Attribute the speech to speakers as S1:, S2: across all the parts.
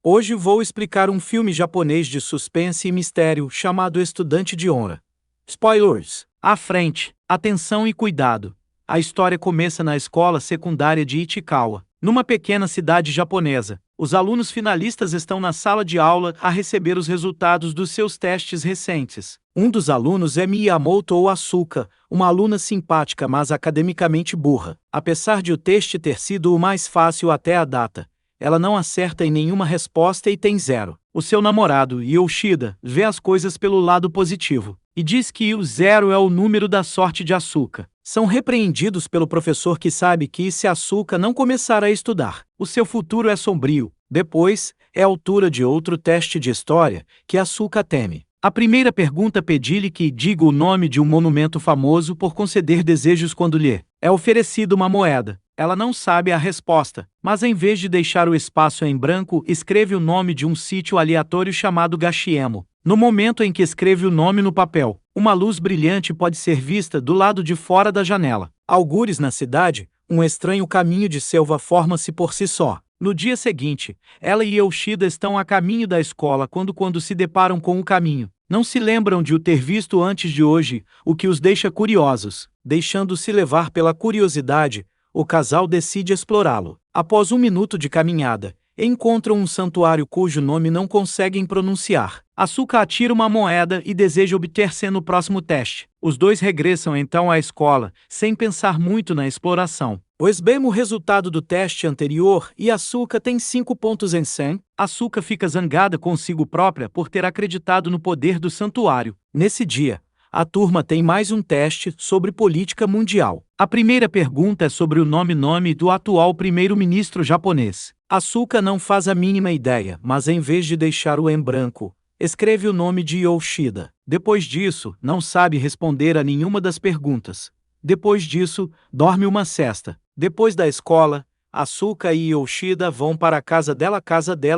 S1: Hoje vou explicar um filme japonês de suspense e mistério chamado Estudante de Honra. Spoilers! À frente, atenção e cuidado. A história começa na escola secundária de Ichikawa, numa pequena cidade japonesa. Os alunos finalistas estão na sala de aula a receber os resultados dos seus testes recentes. Um dos alunos é Miyamoto ou Asuka, uma aluna simpática mas academicamente burra. Apesar de o teste ter sido o mais fácil até a data, ela não acerta em nenhuma resposta e tem 0. O seu namorado, Yoshida, vê as coisas pelo lado positivo e diz que o 0 é o número da sorte de Asuka. São repreendidos pelo professor que sabe que se Asuka não começar a estudar, o seu futuro é sombrio. Depois, é a altura de outro teste de história que Asuka teme. A primeira pergunta pede-lhe que diga o nome de um monumento famoso por conceder desejos quando lhe é oferecida uma moeda. Ela não sabe a resposta, mas em vez de deixar o espaço em branco, escreve o nome de um sítio aleatório chamado Gashiemo. No momento em que escreve o nome no papel, uma luz brilhante pode ser vista do lado de fora da janela. Algures na cidade, um estranho caminho de selva forma-se por si só. No dia seguinte, ela e Yoshida estão a caminho da escola quando se deparam com o caminho. Não se lembram de o ter visto antes de hoje, o que os deixa curiosos. Deixando-se levar pela curiosidade, o casal decide explorá-lo. Após 1 minuto de caminhada, encontram um santuário cujo nome não conseguem pronunciar. Asuka atira uma moeda e deseja obter-se no próximo teste. Os dois regressam então à escola, sem pensar muito na exploração. Pois bem o resultado do teste anterior e Asuka tem 5 pontos em 100. Asuka fica zangada consigo própria por ter acreditado no poder do santuário. Nesse dia, a turma tem mais um teste sobre política mundial. A primeira pergunta é sobre o nome do atual primeiro-ministro japonês. Asuka não faz a mínima ideia, mas em vez de deixar-o em branco, escreve o nome de Yoshida. Depois disso, não sabe responder a nenhuma das perguntas. Depois disso, dorme uma sesta. Depois da escola, Asuka e Yoshida vão para a casa dela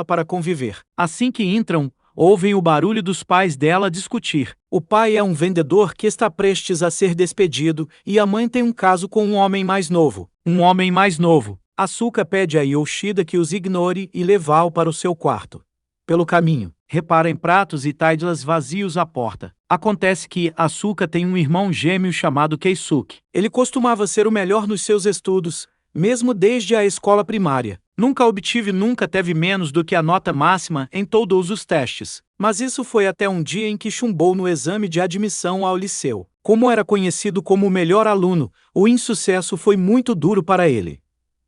S1: para conviver. Assim que entram, ouvem o barulho dos pais dela discutir. O pai é um vendedor que está prestes a ser despedido e a mãe tem um caso com um homem mais novo. Asuka pede a Yoshida que os ignore e leva-o para o seu quarto. Pelo caminho, repara em pratos e tiles vazios à porta. Acontece que Asuka tem um irmão gêmeo chamado Keisuke. Ele costumava ser o melhor nos seus estudos, mesmo desde a escola primária. Nunca teve menos do que a nota máxima em todos os testes. Mas isso foi até um dia em que chumbou no exame de admissão ao liceu. Como era conhecido como o melhor aluno, o insucesso foi muito duro para ele.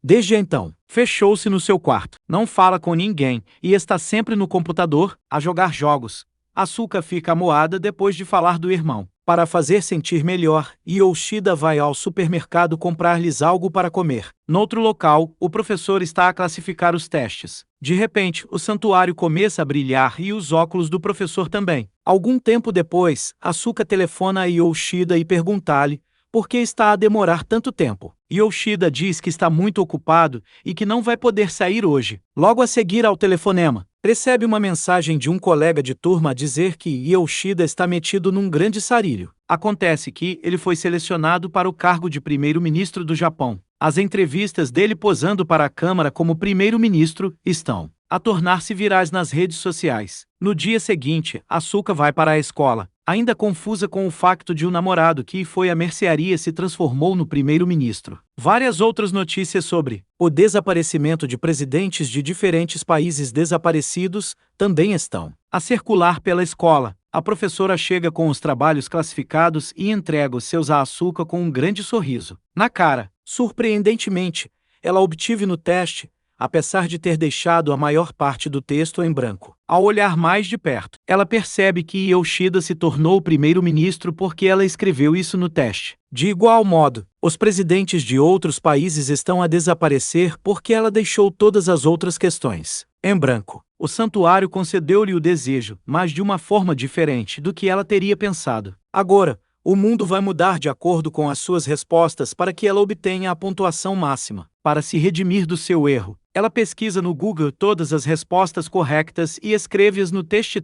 S1: Desde então, fechou-se no seu quarto, não fala com ninguém e está sempre no computador, a jogar jogos. Asuka fica amuada depois de falar do irmão. Para fazer sentir melhor, Yoshida vai ao supermercado comprar-lhes algo para comer. Noutro local, o professor está a classificar os testes. De repente, o santuário começa a brilhar e os óculos do professor também. Algum tempo depois, Asuka telefona a Yoshida e pergunta-lhe por que está a demorar tanto tempo. Yoshida diz que está muito ocupado e que não vai poder sair hoje. Logo a seguir ao telefonema, recebe uma mensagem de um colega de turma a dizer que Yoshida está metido num grande sarilho. Acontece que ele foi selecionado para o cargo de primeiro-ministro do Japão. As entrevistas dele posando para a câmara como primeiro-ministro estão a tornar-se virais nas redes sociais. No dia seguinte, Asuka vai para a escola, ainda confusa com o facto de um namorado que foi à mercearia se transformou no primeiro-ministro. Várias outras notícias sobre o desaparecimento de presidentes de diferentes países desaparecidos também estão a circular pela escola. A professora chega com os trabalhos classificados e entrega os seus a Asuka com um grande sorriso na cara. Surpreendentemente, ela obteve no teste, apesar de ter deixado a maior parte do texto em branco. Ao olhar mais de perto, ela percebe que Yoshida se tornou o primeiro-ministro porque ela escreveu isso no teste. De igual modo, os presidentes de outros países estão a desaparecer porque ela deixou todas as outras questões em branco. O santuário concedeu-lhe o desejo, mas de uma forma diferente do que ela teria pensado. Agora, O mundo vai mudar de acordo com as suas respostas para que ela obtenha a pontuação máxima. Para se redimir do seu erro, ela pesquisa no Google todas as respostas corretas e escreve-as no teste.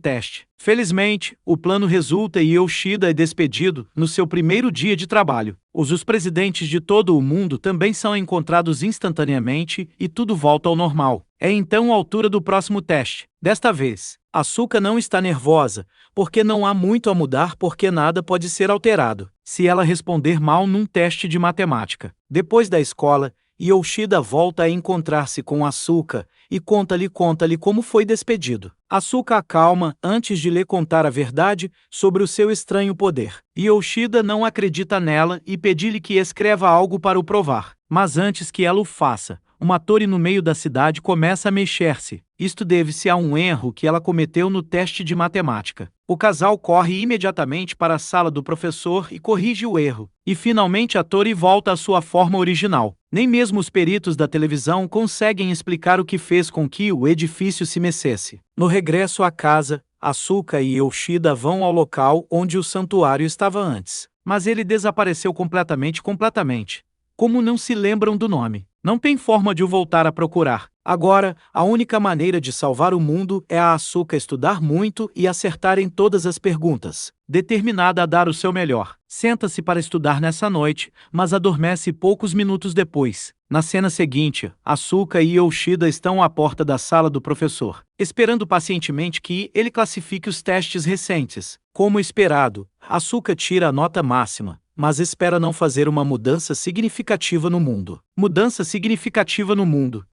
S1: Felizmente, o plano resulta e Yoshida é despedido no seu primeiro dia de trabalho. Os presidentes de todo o mundo também são encontrados instantaneamente e tudo volta ao normal. É então a altura do próximo teste. Desta vez, Asuka não está nervosa, porque não há muito a mudar porque nada pode ser alterado se ela responder mal num teste de matemática. Depois da escola, Yoshida volta a encontrar-se com Asuka e conta-lhe como foi despedido. Asuka acalma antes de lhe contar a verdade sobre o seu estranho poder. Yoshida não acredita nela e pede-lhe que escreva algo para o provar. Mas antes que ela o faça, uma torre no meio da cidade começa a mexer-se. Isto deve-se a um erro que ela cometeu no teste de matemática. O casal corre imediatamente para a sala do professor e corrige o erro. E finalmente a torre volta à sua forma original. Nem mesmo os peritos da televisão conseguem explicar o que fez com que o edifício se mexesse. No regresso à casa, Asuka e Yoshida vão ao local onde o santuário estava antes. Mas ele desapareceu completamente. Como não se lembram do nome, não tem forma de o voltar a procurar. Agora, a única maneira de salvar o mundo é a Asuka estudar muito e acertar em todas as perguntas. Determinada a dar o seu melhor, senta-se para estudar nessa noite, mas adormece poucos minutos depois. Na cena seguinte, Asuka e Yoshida estão à porta da sala do professor, esperando pacientemente que ele classifique os testes recentes. Como esperado, Asuka tira a nota máxima, mas espera não fazer uma mudança significativa no mundo.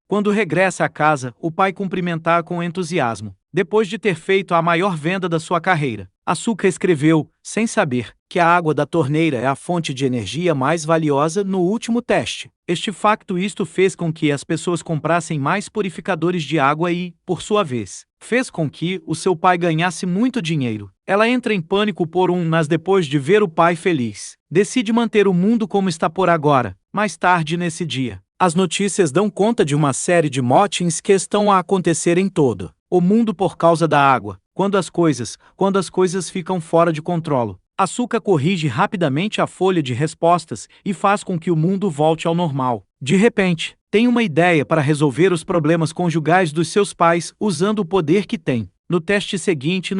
S1: Quando regressa à casa, o pai cumprimenta-a com entusiasmo, depois de ter feito a maior venda da sua carreira. Asuka escreveu, sem saber, que a água da torneira é a fonte de energia mais valiosa no último teste. Isto fez com que as pessoas comprassem mais purificadores de água e, por sua vez, fez com que o seu pai ganhasse muito dinheiro. Ela entra em pânico mas depois de ver o pai feliz, decide manter o mundo como está por agora. Mais tarde nesse dia, as notícias dão conta de uma série de motins que estão a acontecer em todo o mundo por causa da água. Quando as coisas ficam fora de controle, Asuka corrige rapidamente a folha de respostas e faz com que o mundo volte ao normal. De repente, tem uma ideia para resolver os problemas conjugais dos seus pais usando o poder que tem. No teste seguinte,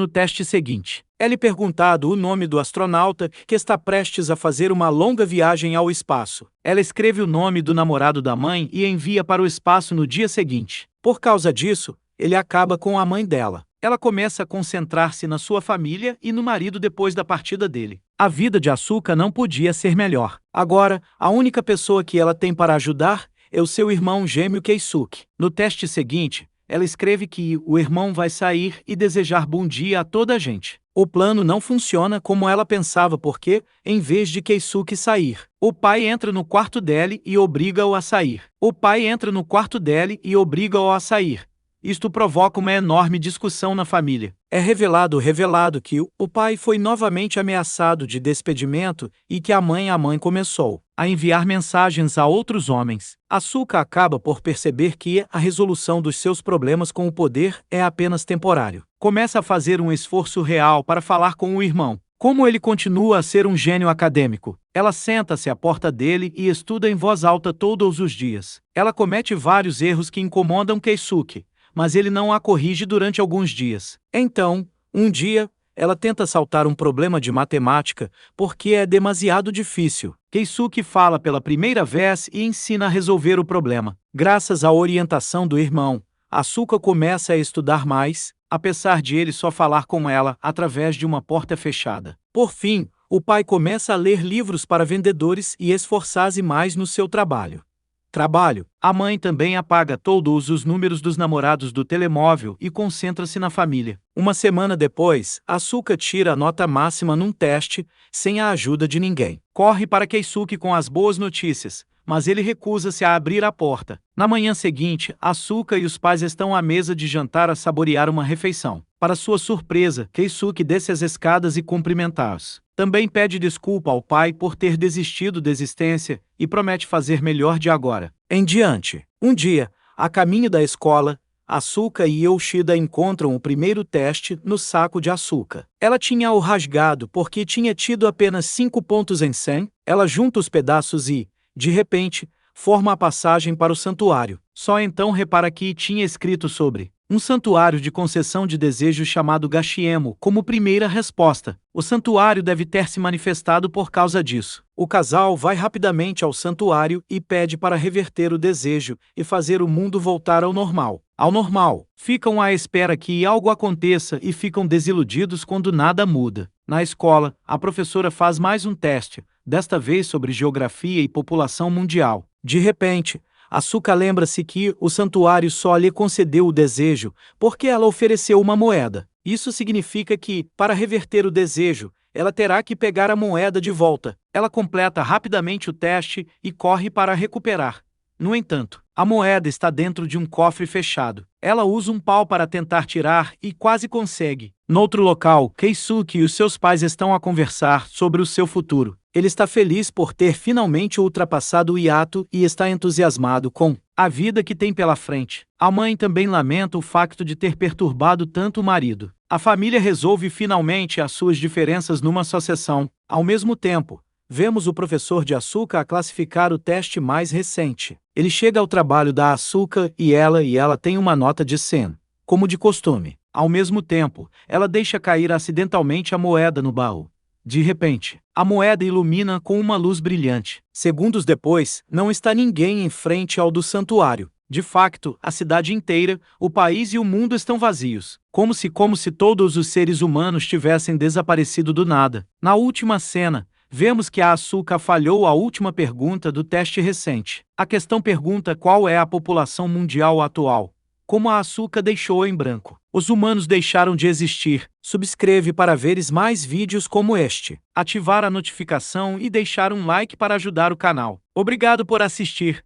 S1: é-lhe perguntado o nome do astronauta que está prestes a fazer uma longa viagem ao espaço. Ela escreve o nome do namorado da mãe e envia para o espaço no dia seguinte. Por causa disso, ele acaba com a mãe dela. Ela começa a concentrar-se na sua família e no marido depois da partida dele. A vida de Asuka não podia ser melhor. Agora, a única pessoa que ela tem para ajudar é o seu irmão gêmeo Keisuke. No teste seguinte, ela escreve que o irmão vai sair e desejar bom dia a toda a gente. O plano não funciona como ela pensava porque, em vez de Keisuke sair, o pai entra no quarto dele e obriga-o a sair. Isto provoca uma enorme discussão na família. É revelado que o pai foi novamente ameaçado de despedimento e que a mãe começou a enviar mensagens a outros homens. Asuka acaba por perceber que a resolução dos seus problemas com o poder é apenas temporário. Começa a fazer um esforço real para falar com o irmão. Como ele continua a ser um gênio acadêmico, ela senta-se à porta dele e estuda em voz alta todos os dias. Ela comete vários erros que incomodam Keisuke, mas ele não a corrige durante alguns dias. Então, um dia, ela tenta saltar um problema de matemática porque é demasiado difícil. Keisuke fala pela primeira vez e ensina a resolver o problema. Graças à orientação do irmão, Asuka começa a estudar mais, apesar de ele só falar com ela através de uma porta fechada. Por fim, o pai começa a ler livros para vendedores e esforçar-se mais no seu trabalho. A mãe também apaga todos os números dos namorados do telemóvel e concentra-se na família. Uma semana depois, Asuka tira a nota máxima num teste, sem a ajuda de ninguém. Corre para Keisuke com as boas notícias, mas ele recusa-se a abrir a porta. Na manhã seguinte, Asuka e os pais estão à mesa de jantar a saborear uma refeição. Para sua surpresa, Keisuke desce as escadas e cumprimenta-os. Também pede desculpa ao pai por ter desistido da existência e promete fazer melhor de agora em diante. Um dia, a caminho da escola, Asuka e Yoshida encontram o primeiro teste no saco de açúcar. Ela tinha o rasgado porque tinha tido apenas 5 pontos em 100. Ela junta os pedaços e, de repente, forma a passagem para o santuário. Só então repara que tinha escrito sobre um santuário de concessão de desejos chamado Gashiemo como primeira resposta. O santuário deve ter se manifestado por causa disso. O casal vai rapidamente ao santuário e pede para reverter o desejo e fazer o mundo voltar ao normal. Ficam à espera que algo aconteça e ficam desiludidos quando nada muda. Na escola, a professora faz mais um teste, desta vez sobre geografia e população mundial. De repente, Asuka lembra-se que o santuário só lhe concedeu o desejo porque ela ofereceu uma moeda. Isso significa que, para reverter o desejo, ela terá que pegar a moeda de volta. Ela completa rapidamente o teste e corre para recuperar. No entanto, a moeda está dentro de um cofre fechado. Ela usa um pau para tentar tirar e quase consegue. Noutro local, Keisuke e os seus pais estão a conversar sobre o seu futuro. Ele está feliz por ter finalmente ultrapassado o hiato e está entusiasmado com a vida que tem pela frente. A mãe também lamenta o facto de ter perturbado tanto o marido. A família resolve finalmente as suas diferenças numa só sessão. Ao mesmo tempo, vemos o professor de Asuka a classificar o teste mais recente. Ele chega ao trabalho da Asuka e ela tem uma nota de 100, como de costume. Ao mesmo tempo, ela deixa cair acidentalmente a moeda no baú. De repente, a moeda ilumina com uma luz brilhante. Segundos depois, não está ninguém em frente ao do santuário. De facto, a cidade inteira, o país e o mundo estão vazios. Como se todos os seres humanos tivessem desaparecido do nada. Na última cena, vemos que a Asuka falhou a última pergunta do teste recente. A questão pergunta qual é a população mundial atual. Como a Asuka deixou em branco. Os humanos deixaram de existir. Subscreve para veres mais vídeos como este. Ativar a notificação e deixar um like para ajudar o canal. Obrigado por assistir.